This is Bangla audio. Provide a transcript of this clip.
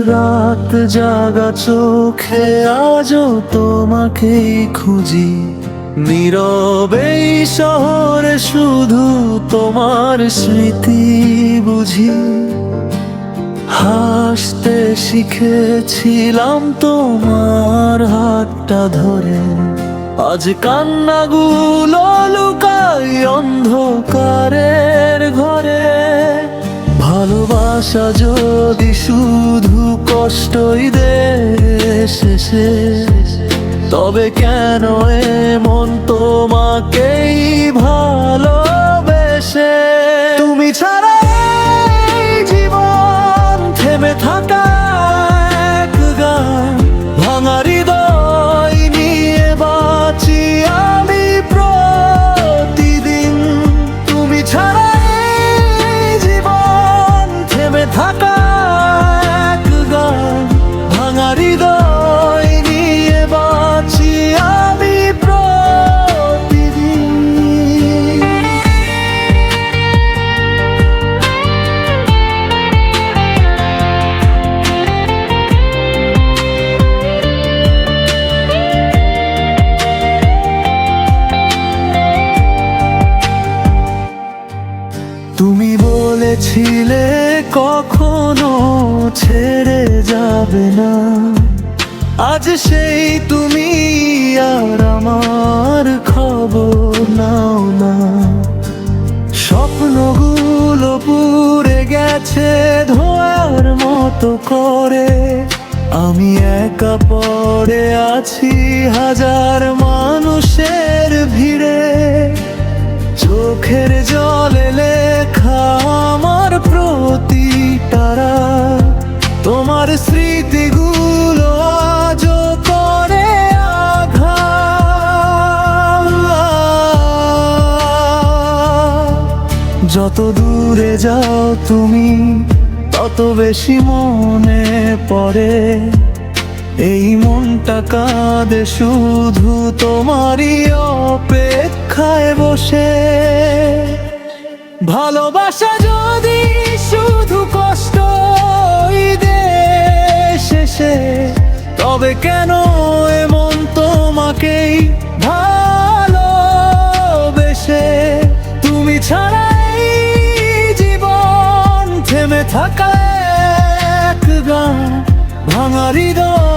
রাত জাগা চোখে আজও তোমাকেই খুঁজি, নীরবে এই শহরে শুধু তোমার স্মৃতি বুঝি। হাসতে শিখেছিলাম তোমার হাতটা ধরে, আজ কান্নাগুলো লুকাই অন্ধকারের ঘরে। ভালোবাসা যদি শুধু কষ্টই দেয় শেষে, তবে কেন এমন তোমাকেই ভালোবেসে। তুমি ছাড়া এই জীবন থেমে থাকা এক গান, ভাঙা হৃদয় নিয়ে বাঁচি আমি প্রতিদিন। তুমি ছাড়া এই জীবন থেমে থাকা এক গান, ভাঙা হৃদয় নিয়ে বাঁচি আমি প্রতিদিন। তুমি বলেছিলে কখনো ছেড়ে যাবে না, আজ সেই তুমি আর আমার খবর নাও না। স্বপ্নগুলো পুড়ে গেছে ধোঁয়ার মতো করে, আমি একা পড়ে আছি হাজার মানুষের ভিড়ে। চোখের জলে লেখা আমার প্রতিটা রাত, তোমার স্মৃতিগুলো আজও করে আঘাত। যত দূরে যাও তুমি তত বেশি মনে পড়ে, এই মনটা কাঁদে শুধু তোমারই অপেক্ষায় বসে। ভালোবাসা যদি শুধু কষ্ট দেয় শেষে, তবে কেন এমন তোমাকেই ভালোবেসে। তুমি ছাড়া এই জীবন থেমে থাকা এক গান, ভাঙা হৃদয়